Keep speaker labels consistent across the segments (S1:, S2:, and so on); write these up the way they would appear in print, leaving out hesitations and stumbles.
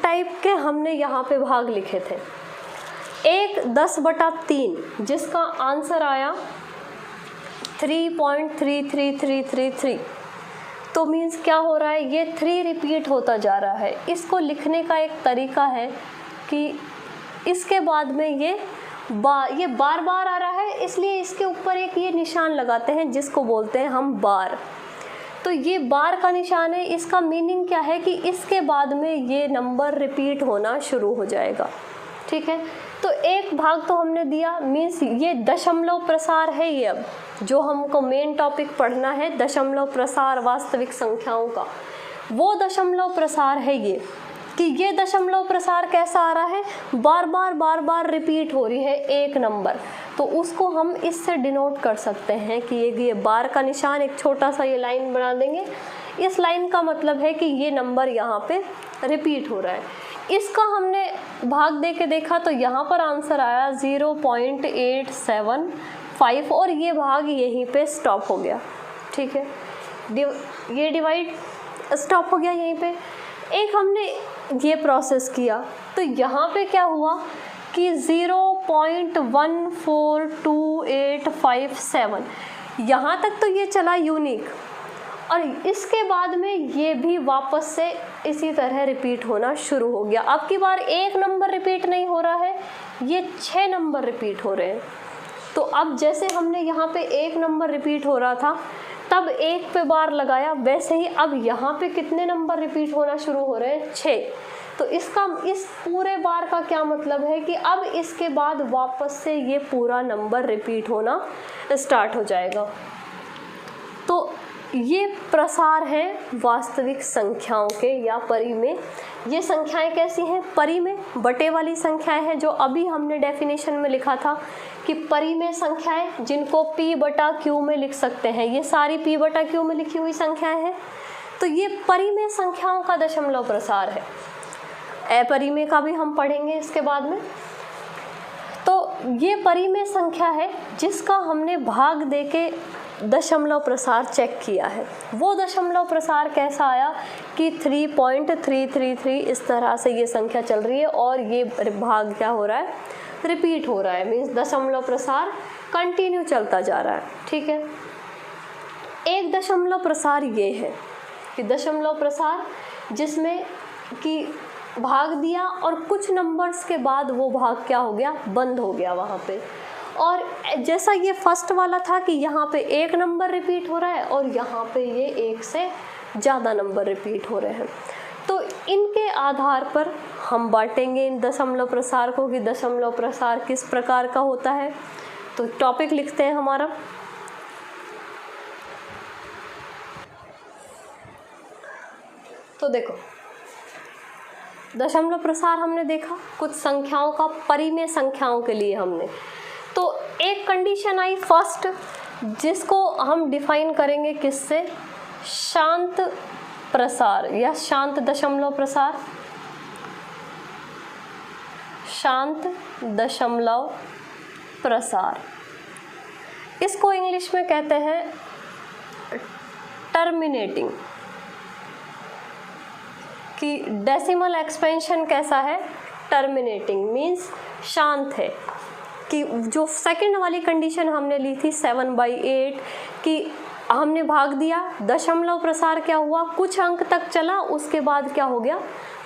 S1: Type के हमने यहाँ पे भाग लिखे थे। एक 10/3 जिसका आंसर आया 3.33333। तो मीन्स क्या हो रहा है, ये 3 रिपीट होता जा रहा है। इसको लिखने का एक तरीका है कि इसके बाद में ये बार बार आ रहा है, इसलिए इसके ऊपर एक ये निशान लगाते हैं जिसको बोलते हैं हम बार। तो ये बार का निशान है, इसका मीनिंग क्या है कि इसके बाद में ये नंबर रिपीट होना शुरू हो जाएगा। ठीक है, तो एक भाग तो हमने दिया, मीन्स ये दशमलव प्रसार है। ये अब जो हमको मेन टॉपिक पढ़ना है दशमलव प्रसार वास्तविक संख्याओं का, वो दशमलव प्रसार है ये, कि ये दशमलव प्रसार कैसा आ रहा है, बार बार रिपीट हो रही है एक नंबर। तो उसको हम इससे डिनोट कर सकते हैं कि ये बार का निशान, एक छोटा सा ये लाइन बना देंगे। इस लाइन का मतलब है कि ये नंबर यहाँ पे रिपीट हो रहा है। इसका हमने भाग दे के देखा तो यहाँ पर आंसर आया 0.875 और ये भाग यहीं पे स्टॉप हो गया। ठीक है, ये डिवाइड स्टॉप हो गया यहीं पे। एक हमने ये प्रोसेस किया तो यहाँ पे क्या हुआ कि 0.142857 यहाँ तक तो ये चला यूनिक, और इसके बाद में ये भी वापस से इसी तरह रिपीट होना शुरू हो गया। अब की बार एक नंबर रिपीट नहीं हो रहा है, ये 6 नंबर रिपीट हो रहे हैं। तो अब जैसे हमने यहाँ पे एक नंबर रिपीट हो रहा था तब एक पे बार लगाया, वैसे ही अब यहाँ पे कितने नंबर रिपीट होना शुरू हो रहे हैं, 6। तो इसका इस पूरे बार का क्या मतलब है कि अब इसके बाद वापस से ये पूरा नंबर रिपीट होना स्टार्ट हो जाएगा। तो ये प्रसार है वास्तविक संख्याओं के या परी में। ये संख्याएं कैसी हैं, परी में बटे वाली संख्याएं हैं, जो अभी हमने डेफिनेशन में लिखा था कि परी में संख्याएं जिनको p/q में लिख सकते हैं, ये सारी p/q में लिखी हुई संख्याएं हैं। तो ये परी में संख्याओं का दशमलव प्रसार है। अपरी में का भी हम पढ़ेंगे इसके बाद में। तो ये परी में संख्या है जिसका हमने भाग देके दशमलव प्रसार चेक किया है। वो दशमलव प्रसार कैसा आया कि 3.333 इस तरह से ये संख्या चल रही है और ये भाग क्या हो रहा है, रिपीट हो रहा है। मीन्स दशमलव प्रसार कंटिन्यू चलता जा रहा है। ठीक है, एक दशमलव प्रसार ये है कि दशमलव प्रसार जिसमें कि भाग दिया और कुछ नंबर्स के बाद वो भाग क्या हो गया, बंद हो गया वहाँ पे। और जैसा ये फर्स्ट वाला था कि यहाँ पे एक नंबर रिपीट हो रहा है और यहाँ पे ये एक से ज़्यादा नंबर रिपीट हो रहे हैं। तो इनके आधार पर हम बांटेंगे इन दशमलव प्रसार को कि दशमलव प्रसार किस प्रकार का होता है। तो टॉपिक लिखते हैं हमारा, तो देखो दशमलव प्रसार हमने देखा कुछ संख्याओं का, परी में संख्याओं के लिए हमने। तो एक कंडीशन आई फर्स्ट, जिसको हम डिफाइन करेंगे किससे, शांत प्रसार या शांत दशमलव प्रसार। शांत दशमलव प्रसार, इसको इंग्लिश में कहते हैं टर्मिनेटिंग। कि डेसिमल एक्सपेंशन कैसा है, टर्मिनेटिंग मीन्स शांत है। कि जो सेकंड वाली कंडीशन हमने ली थी 7/8 कि हमने भाग दिया, दशमलव प्रसार क्या हुआ, कुछ अंक तक चला, उसके बाद क्या हो गया,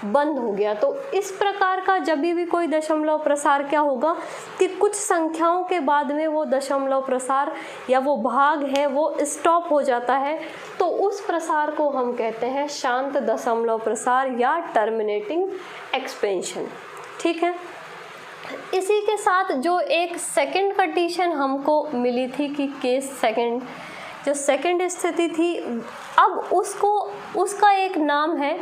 S1: बंद हो गया। तो इस प्रकार का जब भी कोई दशमलव प्रसार क्या होगा कि कुछ संख्याओं के बाद में वो दशमलव प्रसार या वो भाग है वो स्टॉप हो जाता है, तो उस प्रसार को हम कहते हैं शांत दशमलव प्रसार या टर्मिनेटिंग एक्सपेंशन। ठीक है, इसी के साथ जो एक सेकंड कंडीशन हमको मिली थी कि केस सेकंड, जो सेकंड स्थिति थी, अब उसका एक नाम है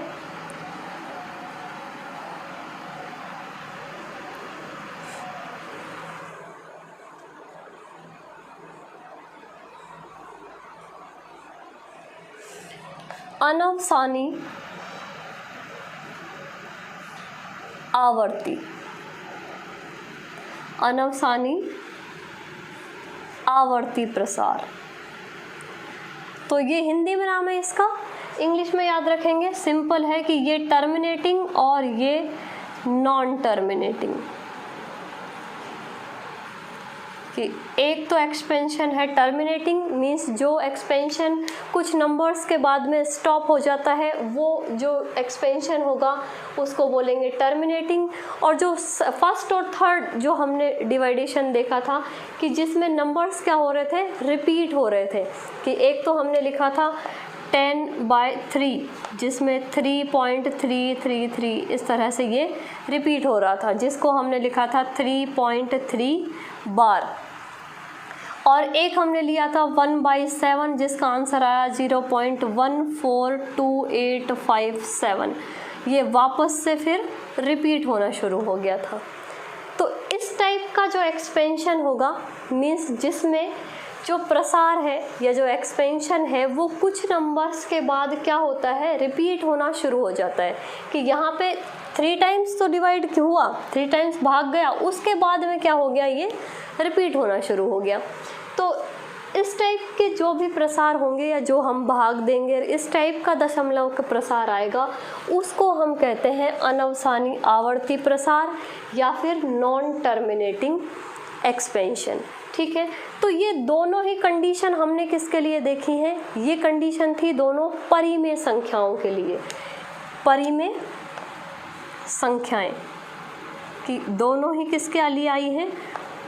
S1: अनवसानी आवर्ती। अनवसानी आवर्ती प्रसार। तो ये हिंदी में नाम है इसका, इंग्लिश में याद रखेंगे, सिंपल है कि ये टर्मिनेटिंग और ये नॉन टर्मिनेटिंग। कि एक तो एक्सपेंशन है टर्मिनेटिंग, मीन्स जो एक्सपेंशन कुछ नंबर्स के बाद में स्टॉप हो जाता है, वो जो एक्सपेंशन होगा उसको बोलेंगे टर्मिनेटिंग। और जो फर्स्ट और थर्ड जो हमने डिवाइडेशन देखा था कि जिसमें नंबर्स क्या हो रहे थे, रिपीट हो रहे थे, कि एक तो हमने लिखा था 10/3 जिसमें 3.333 इस तरह से ये रिपीट हो रहा था, जिसको हमने लिखा था 3.3 बार। और एक हमने लिया था 1/7 जिसका आंसर आया 0.142857, ये वापस से फिर रिपीट होना शुरू हो गया था। तो इस टाइप का जो एक्सपेंशन होगा, मीन्स जिसमें जो प्रसार है या जो एक्सपेंशन है वो कुछ नंबर्स के बाद क्या होता है, रिपीट होना शुरू हो जाता है। कि यहाँ पे 3 टाइम्स तो डिवाइड हुआ, 3 टाइम्स भाग गया, उसके बाद में क्या हो गया, ये रिपीट होना शुरू हो गया। तो इस टाइप के जो भी प्रसार होंगे या जो हम भाग देंगे, इस टाइप का दशमलव का प्रसार आएगा, उसको हम कहते हैं अनवसानी आवर्ती प्रसार या फिर नॉन टर्मिनेटिंग एक्सपेंशन। ठीक है, तो ये दोनों ही कंडीशन हमने किसके लिए देखी हैं, ये कंडीशन थी दोनों परिमेय संख्याओं के लिए। परिमेय संख्याएं कि दोनों ही किसके लिए आई हैं,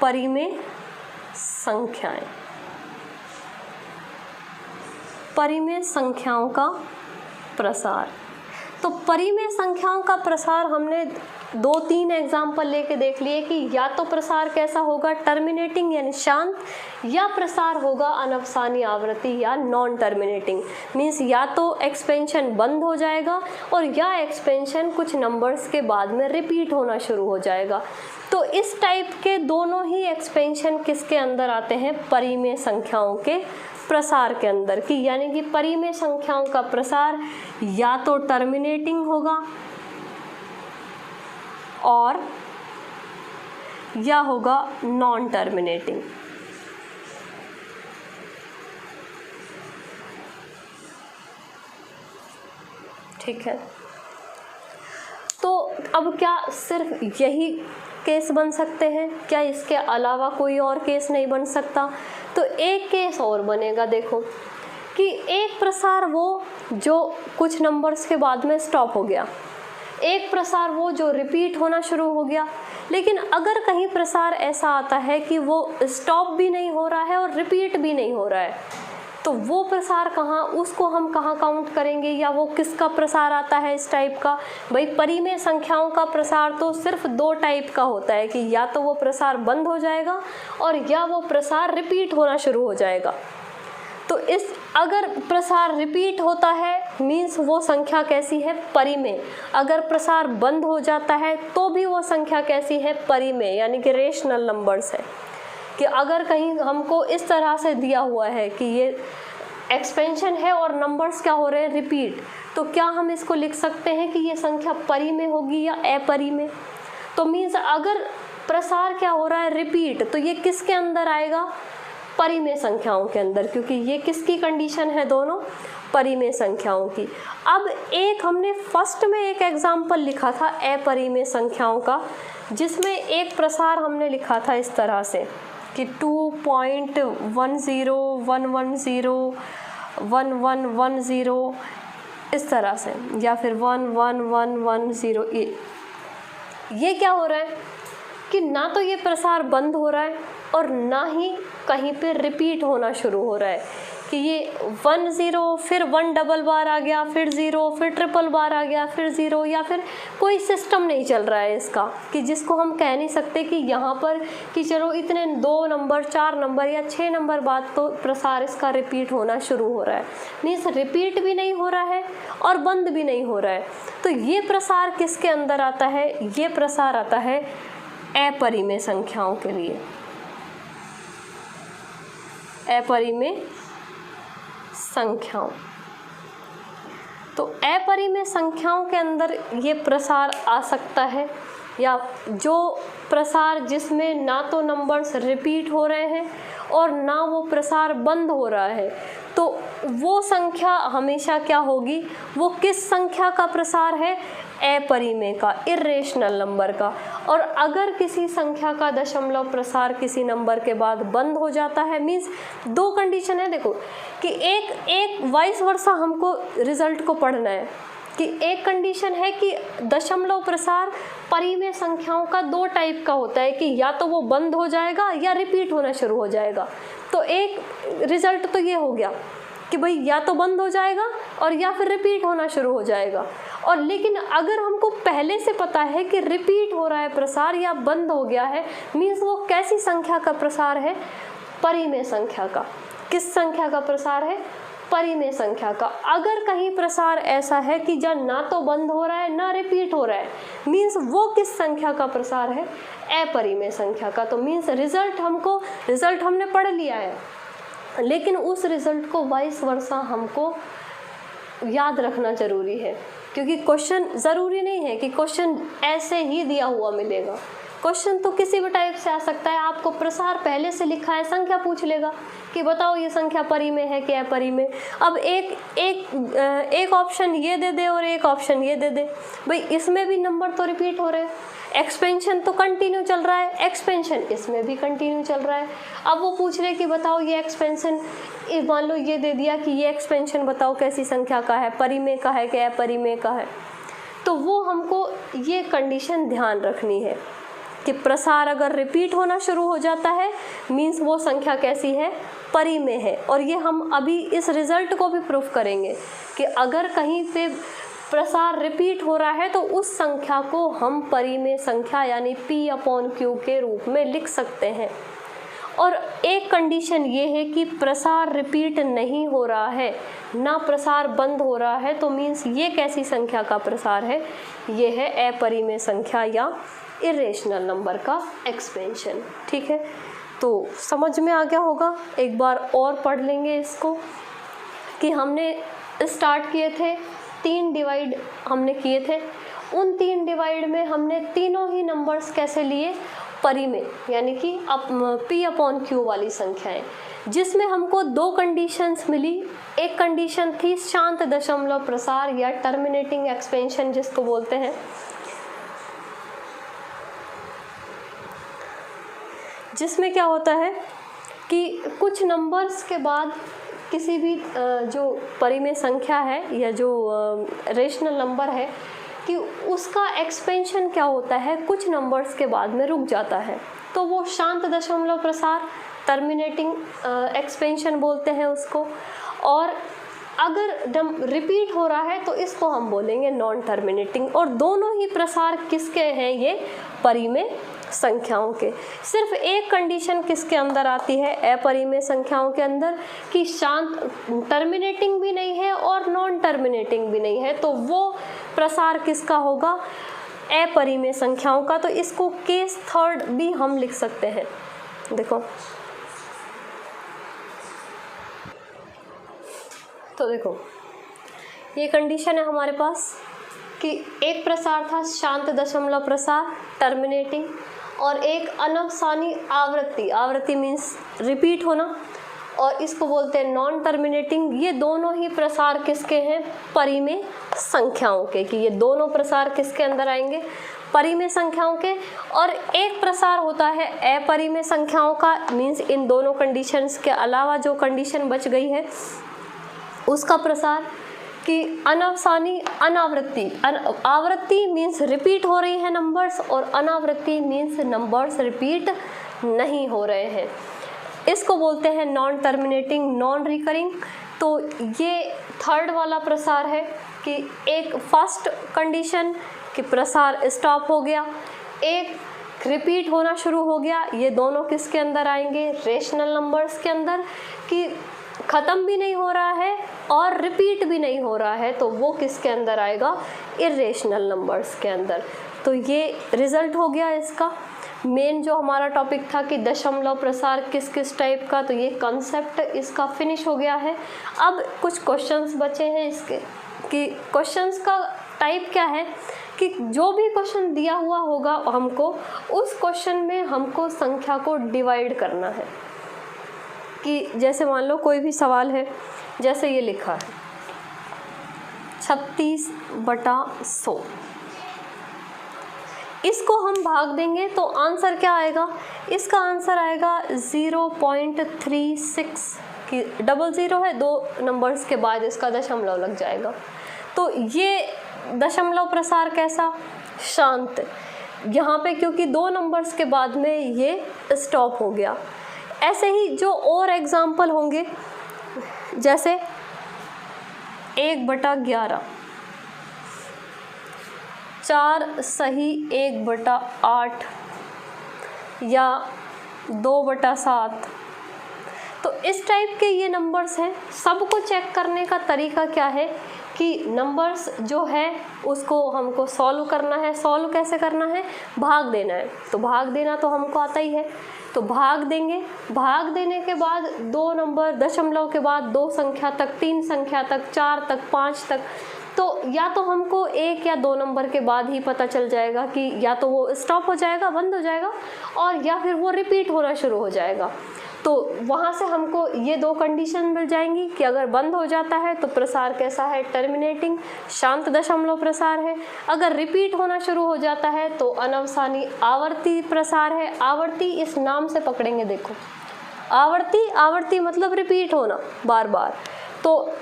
S1: परिमेय संख्याएं। परिमेय संख्याओं का प्रसार, तो परिमेय संख्याओं का प्रसार हमने 2-3 एग्जाम्पल लेके देख लिए कि या तो प्रसार कैसा होगा, टर्मिनेटिंग यानी शांत, या प्रसार होगा अनवसानी आवृत्ति या नॉन टर्मिनेटिंग, मीन्स या तो एक्सपेंशन बंद हो जाएगा और या एक्सपेंशन कुछ नंबर्स के बाद में रिपीट होना शुरू हो जाएगा। तो इस टाइप के दोनों ही एक्सपेंशन किसके अंदर आते हैं, परिमेय संख्याओं के प्रसार के अंदर। कि यानी कि परिमेय संख्याओं का प्रसार या तो टर्मिनेटिंग होगा और या होगा नॉन टर्मिनेटिंग। ठीक है, तो अब क्या सिर्फ यही केस बन सकते हैं, क्या इसके अलावा कोई और केस नहीं बन सकता? तो एक केस और बनेगा, देखो कि एक प्रसार वो जो कुछ नंबर्स के बाद में स्टॉप हो गया, एक प्रसार वो जो रिपीट होना शुरू हो गया। लेकिन अगर कहीं प्रसार ऐसा आता है कि वो स्टॉप भी नहीं हो रहा है और रिपीट भी नहीं हो रहा है, तो वो प्रसार कहाँ, उसको हम कहाँ काउंट करेंगे, या वो किसका प्रसार आता है इस टाइप का? भाई परिमेय संख्याओं का प्रसार तो सिर्फ 2 टाइप का होता है कि या तो वो प्रसार बंद हो जाएगा और या वो प्रसार रिपीट होना शुरू हो जाएगा। तो इस अगर प्रसार रिपीट होता है मीन्स वो संख्या कैसी है, परिमेय। अगर प्रसार बंद हो जाता है तो भी वो संख्या कैसी है, परिमेय, यानी कि रेशनल नंबर्स है। कि अगर कहीं हमको इस तरह से दिया हुआ है कि ये एक्सपेंशन है और नंबर्स क्या हो रहे हैं, रिपीट, तो क्या हम इसको लिख सकते हैं कि ये संख्या परिमेय होगी या अपरिमेय? तो मीन्स अगर प्रसार क्या हो रहा है, रिपीट, तो ये किसके अंदर आएगा, परिमेय संख्याओं के अंदर, क्योंकि ये किसकी कंडीशन है, दोनों परिमेय संख्याओं की। अब एक हमने फर्स्ट में एक एग्जाम्पल लिखा था अपरिमेय संख्याओं का, जिसमें एक प्रसार हमने लिखा था इस तरह से कि 2.1011011110 इस तरह से, या फिर 11110। ये क्या हो रहा है कि ना तो ये प्रसार बंद हो रहा है और ना ही कहीं पे रिपीट होना शुरू हो रहा है कि ये 10 फिर 1 डबल बार आ गया, फिर 0, फिर ट्रिपल बार आ गया, फिर 0, या फिर कोई सिस्टम नहीं चल रहा है इसका, कि जिसको हम कह नहीं सकते कि यहाँ पर कि चलो इतने 2 नंबर 4 नंबर या 6 नंबर बाद तो प्रसार इसका रिपीट होना शुरू हो रहा है। मीन्स रिपीट भी नहीं हो रहा है और बंद भी नहीं हो रहा है। तो ये प्रसार किसके अंदर आता है, ये प्रसार आता है अपरिमेय संख्याओं के लिए। अपरिमेय संख्याओं, तो अपरिमेय संख्याओं के अंदर ये प्रसार आ सकता है या जो प्रसार जिसमें ना तो नंबर्स रिपीट हो रहे हैं और ना वो प्रसार बंद हो रहा है, तो वो संख्या हमेशा क्या होगी, वो किस संख्या का प्रसार है, अपरिमेय का, इर्रेशनल नंबर का। और अगर किसी संख्या का दशमलव प्रसार किसी नंबर के बाद बंद हो जाता है, मीन्स दो कंडीशन है, देखो कि एक वाइस वर्सा हमको रिजल्ट को पढ़ना है कि एक कंडीशन है कि दशमलव प्रसार परिमेय संख्याओं का दो टाइप का होता है कि या तो वो बंद हो जाएगा या रिपीट होना शुरू हो जाएगा। तो एक रिजल्ट तो ये हो गया कि भाई या तो बंद हो जाएगा और या फिर रिपीट होना शुरू हो जाएगा। और लेकिन अगर हमको पहले से पता है कि रिपीट हो रहा है प्रसार या बंद हो गया है, मीन्स वो कैसी संख्या का प्रसार है, परिमेय संख्या का। किस संख्या का प्रसार है, परिमेय संख्या का। अगर कहीं प्रसार ऐसा है कि जब ना तो बंद हो रहा है ना रिपीट हो रहा है, मीन्स वो किस संख्या का प्रसार है, अपरिमेय संख्या का। तो मीन्स रिजल्ट हमने पढ़ लिया है, लेकिन उस रिजल्ट को वाइस वर्सा हमको याद रखना जरूरी है, क्योंकि क्वेश्चन ज़रूरी नहीं है कि क्वेश्चन ऐसे ही दिया हुआ मिलेगा। क्वेश्चन तो किसी भी टाइप से आ सकता है। आपको प्रसार पहले से लिखा है, संख्या पूछ लेगा कि बताओ ये संख्या परिमेय है कि अपरिमेय। अब एक ऑप्शन ये दे दे और एक ऑप्शन ये दे दे, भाई इसमें भी नंबर तो रिपीट हो रहे हैं, एक्सपेंशन तो कंटिन्यू चल रहा है, एक्सपेंशन इसमें भी कंटिन्यू चल रहा है। अब वो पूछ रहे कि बताओ ये एक्सपेंशन, मान लो ये दे दिया कि ये एक्सपेंशन बताओ कैसी संख्या का है, परिमेय का है कि अपरिमेय का है। तो वो हमको ये कंडीशन ध्यान रखनी है कि प्रसार अगर रिपीट होना शुरू हो जाता है, मीन्स वो संख्या कैसी है, परिमेय है। और ये हम अभी इस रिजल्ट को भी प्रूफ करेंगे कि अगर कहीं पे प्रसार रिपीट हो रहा है तो उस संख्या को हम परिमेय संख्या यानी P/Q के रूप में लिख सकते हैं। और एक कंडीशन ये है कि प्रसार रिपीट नहीं हो रहा है, ना प्रसार बंद हो रहा है, तो मीन्स ये कैसी संख्या का प्रसार है, ये है अपरिमेय संख्या या इरेशनल नंबर का एक्सपेंशन। ठीक है, तो समझ में आ गया होगा। एक बार और पढ़ लेंगे इसको कि हमने स्टार्ट किए थे, 3 डिवाइड हमने किए थे। उन 3 डिवाइड में हमने तीनों ही नंबर्स कैसे लिए, परिमेय यानी कि P/Q वाली संख्याएं, जिसमें हमको 2 कंडीशंस मिली। एक कंडीशन थी शांत दशमलव प्रसार या टर्मिनेटिंग एक्सपेंशन जिसको बोलते हैं, जिसमें क्या होता है कि कुछ नंबर्स के बाद किसी भी जो परिमेय संख्या है या जो रेशनल नंबर है कि उसका एक्सपेंशन क्या होता है, कुछ नंबर्स के बाद में रुक जाता है, तो वो शांत दशमलव प्रसार टर्मिनेटिंग एक्सपेंशन बोलते हैं उसको। और अगर रिपीट हो रहा है तो इसको हम बोलेंगे नॉन टर्मिनेटिंग। और दोनों ही प्रसार किसके हैं, ये परिमेय संख्याओं के। सिर्फ एक कंडीशन किसके अंदर आती है, अपरिमेय संख्याओं के अंदर, कि शांत टर्मिनेटिंग भी नहीं है और नॉन टर्मिनेटिंग भी नहीं है, तो वो प्रसार किसका होगा, अपरिमेय संख्याओं का। तो इसको केस 3 भी हम लिख सकते हैं। देखो तो देखो ये कंडीशन है हमारे पास कि एक प्रसार था शांत दशमलव प्रसार टर्मिनेटिंग, और एक अनवसानी आवृत्ति मीन्स रिपीट होना, और इसको बोलते हैं नॉन टर्मिनेटिंग। ये दोनों ही प्रसार किसके हैं, परिमेय संख्याओं के, कि ये दोनों प्रसार किसके अंदर आएंगे, परिमेय संख्याओं के। और एक प्रसार होता है अपरिमेय संख्याओं का, मीन्स इन दोनों कंडीशंस के अलावा जो कंडीशन बच गई है उसका प्रसार, कि अनवसानी आवृत्ति मीन्स रिपीट हो रही है नंबर्स, और अनावृत्ति मीन्स नंबर्स रिपीट नहीं हो रहे हैं। इसको बोलते हैं नॉन टर्मिनेटिंग, नॉन रिकरिंग। तो ये 3rd वाला प्रसार है कि एक फर्स्ट कंडीशन कि प्रसार स्टॉप हो गया, एक रिपीट होना शुरू हो गया। ये दोनों किसके अंदर आएंगे, रेशनल नंबर्स के अंदर, कि ख़त्म भी नहीं हो रहा है और रिपीट भी नहीं हो रहा है, तो वो किसके अंदर आएगा, इरेशनल नंबर्स के अंदर। तो ये रिजल्ट हो गया इसका। मेन जो हमारा टॉपिक था कि दशमलव प्रसार किस किस टाइप का, तो ये कॉन्सेप्ट इसका फिनिश हो गया है। अब कुछ क्वेश्चंस बचे हैं इसके, कि क्वेश्चंस का टाइप क्या है कि जो भी क्वेश्चन दिया हुआ होगा हमको, उस क्वेश्चन में हमको संख्या को डिवाइड करना है। कि जैसे मान लो कोई भी सवाल है, जैसे ये लिखा है 36/100, इसको हम भाग देंगे तो आंसर क्या आएगा, इसका आंसर आएगा 0.36 कि 00 है, 2 नंबर्स के बाद इसका दशमलव लग जाएगा। तो ये दशमलव प्रसार कैसा, शांत, यहाँ पे क्योंकि 2 नंबर्स के बाद में ये स्टॉप हो गया। ऐसे ही जो और एग्जाम्पल होंगे, जैसे 1/11, 4 सही 1/8 या 2/7, तो इस टाइप के ये नंबर्स हैं। सबको चेक करने का तरीका क्या है कि नंबर्स जो है उसको हमको सॉल्व करना है। सॉल्व कैसे करना है, भाग देना है। तो भाग देना तो हमको आता ही है, तो भाग देंगे। भाग देने के बाद 2 नंबर दशमलव के बाद 2 संख्या तक, 3 संख्या तक, 4 तक, 5 तक, तो या तो हमको 1 या 2 नंबर के बाद ही पता चल जाएगा कि या तो वो स्टॉप हो जाएगा, बंद हो जाएगा, और या फिर वो रिपीट होना शुरू हो जाएगा। तो वहाँ से हमको ये 2 कंडीशन मिल जाएंगी कि अगर बंद हो जाता है तो प्रसार कैसा है, टर्मिनेटिंग, शांत दशमलव प्रसार है। अगर रिपीट होना शुरू हो जाता है तो अनवसानी आवर्ती प्रसार है। आवर्ती इस नाम से पकड़ेंगे, देखो आवर्ती, आवर्ती मतलब रिपीट होना बार बार। तो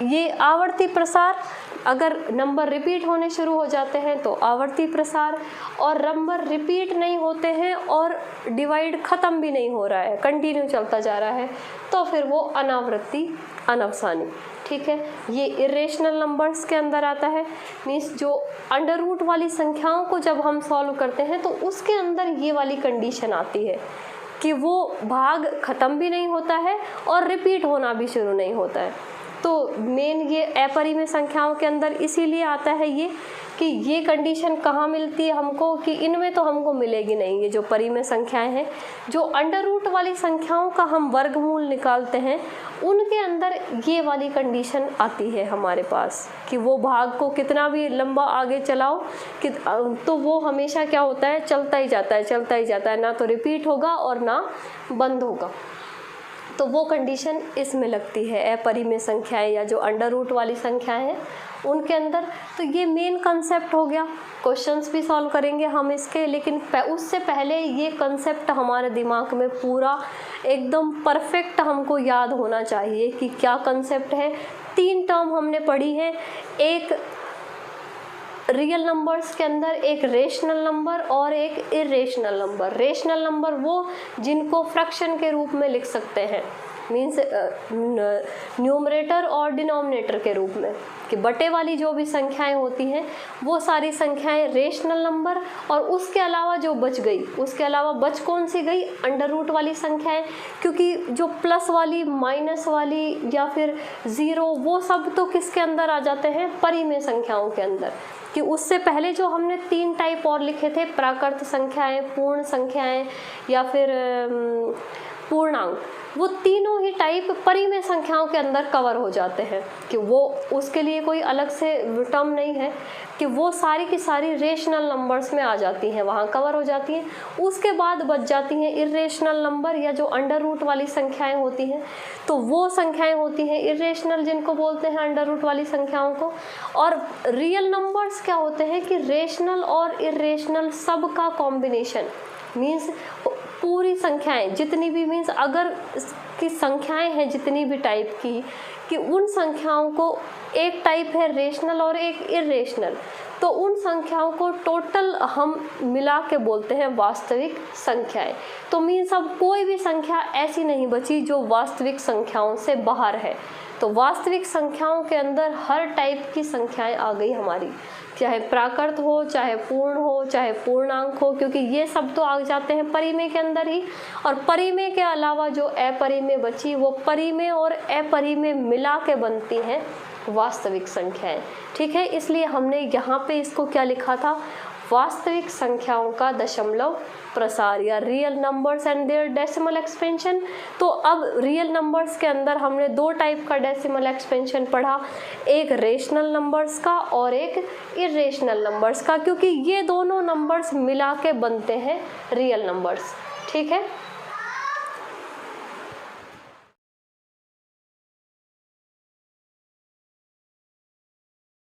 S1: ये आवर्ती प्रसार, अगर नंबर रिपीट होने शुरू हो जाते हैं तो आवर्ती प्रसार, और नंबर रिपीट नहीं होते हैं और डिवाइड ख़त्म भी नहीं हो रहा है, कंटिन्यू चलता जा रहा है, तो फिर वो अनावृत्ति, अनवसानी। ठीक है, ये इरेशनल नंबर्स के अंदर आता है। मीन्स जो अंडर रूट वाली संख्याओं को जब हम सॉल्व करते हैं तो उसके अंदर ये वाली कंडीशन आती है कि वो भाग ख़त्म भी नहीं होता है और रिपीट होना भी शुरू नहीं होता है। तो मेन ये अपरिमेय संख्याओं के अंदर इसीलिए आता है ये कि ये कंडीशन कहाँ मिलती है हमको, कि इनमें तो हमको मिलेगी नहीं। ये जो परिमेय संख्याएं हैं, जो अंडर रूट वाली संख्याओं का हम वर्गमूल निकालते हैं, उनके अंदर ये वाली कंडीशन आती है हमारे पास कि वो भाग को कितना भी लंबा आगे चलाओ कि तो वो हमेशा क्या होता है, चलता ही जाता है, चलता ही जाता है, ना तो रिपीट होगा और ना बंद होगा। तो वो कंडीशन इसमें लगती है अपरिमेय संख्याएं या जो अंडर रूट वाली संख्याएं हैं उनके अंदर। तो ये मेन कंसेप्ट हो गया। क्वेश्चंस भी सॉल्व करेंगे हम इसके, लेकिन उससे पहले ये कंसेप्ट हमारे दिमाग में पूरा एकदम परफेक्ट हमको याद होना चाहिए कि क्या कंसेप्ट है। 3 टर्म हमने पढ़ी है, एक रियल नंबर्स के अंदर एक रेशनल नंबर और एक इरेशनल नंबर। रेशनल नंबर वो जिनको फ्रैक्शन के रूप में लिख सकते हैं, मीन्स न्यूमरेटर और डिनोमिनेटर के रूप में, कि बटे वाली जो भी संख्याएं होती हैं वो सारी संख्याएं रेशनल नंबर, और उसके अलावा जो बच गई, उसके अलावा बच कौन सी गई, अंडर रूट वाली संख्याएं, क्योंकि जो प्लस वाली, माइनस वाली या फिर 0, वो सब तो किसके अंदर आ जाते हैं, परिमेय संख्याओं के अंदर। कि उससे पहले जो हमने 3 टाइप और लिखे थे, प्राकृत संख्याएं, पूर्ण संख्याएं या फिर पूर्णांक, वो तीनों ही टाइप परिमेय संख्याओं के अंदर कवर हो जाते हैं, कि वो उसके लिए कोई अलग से टर्म नहीं है, कि वो सारी की सारी रेशनल नंबर्स में आ जाती हैं, वहाँ कवर हो जाती हैं। उसके बाद बच जाती हैं इरेशनल नंबर या जो अंडर रूट वाली संख्याएं होती हैं, तो वो संख्याएं होती हैं इरेशनल, जिनको बोलते हैं अंडर रूट वाली संख्याओं को। और रियल नंबर्स क्या होते हैं कि रेशनल और इरेशनल सब का कॉम्बिनेशन, मीन्स पूरी संख्याएं जितनी भी, मीन्स अगर की संख्याएं हैं जितनी भी टाइप की, कि उन संख्याओं को, एक टाइप है रेशनल और एक इरेशनल, तो उन संख्याओं को टोटल हम मिला के बोलते हैं वास्तविक संख्याएं। तो मीन्स अब कोई भी संख्या ऐसी नहीं बची जो वास्तविक संख्याओं से बाहर है। तो वास्तविक संख्याओं के अंदर हर टाइप की संख्याएं आ गई हमारी, चाहे प्राकृत हो, चाहे पूर्ण हो, चाहे पूर्णांक हो, क्योंकि ये सब तो आ जाते हैं परिमेय के अंदर ही। और परिमेय के अलावा जो अपरिमेय बची, वो परिमेय और अपरिमेय मिला के बनती हैं वास्तविक संख्याएं। ठीक है, इसलिए हमने यहाँ पे इसको क्या लिखा था, वास्तविक संख्याओं का दशमलव प्रसार या real numbers and their decimal expansion. तो अब रियल नंबर्स के अंदर हमने दो टाइप का डेसिमल एक्सपेंशन पढ़ा, एक रेशनल नंबर्स का और एक इरेशनल नंबर्स का, क्योंकि ये दोनों नंबर्स मिला के बनते हैं रियल नंबर्स। ठीक है।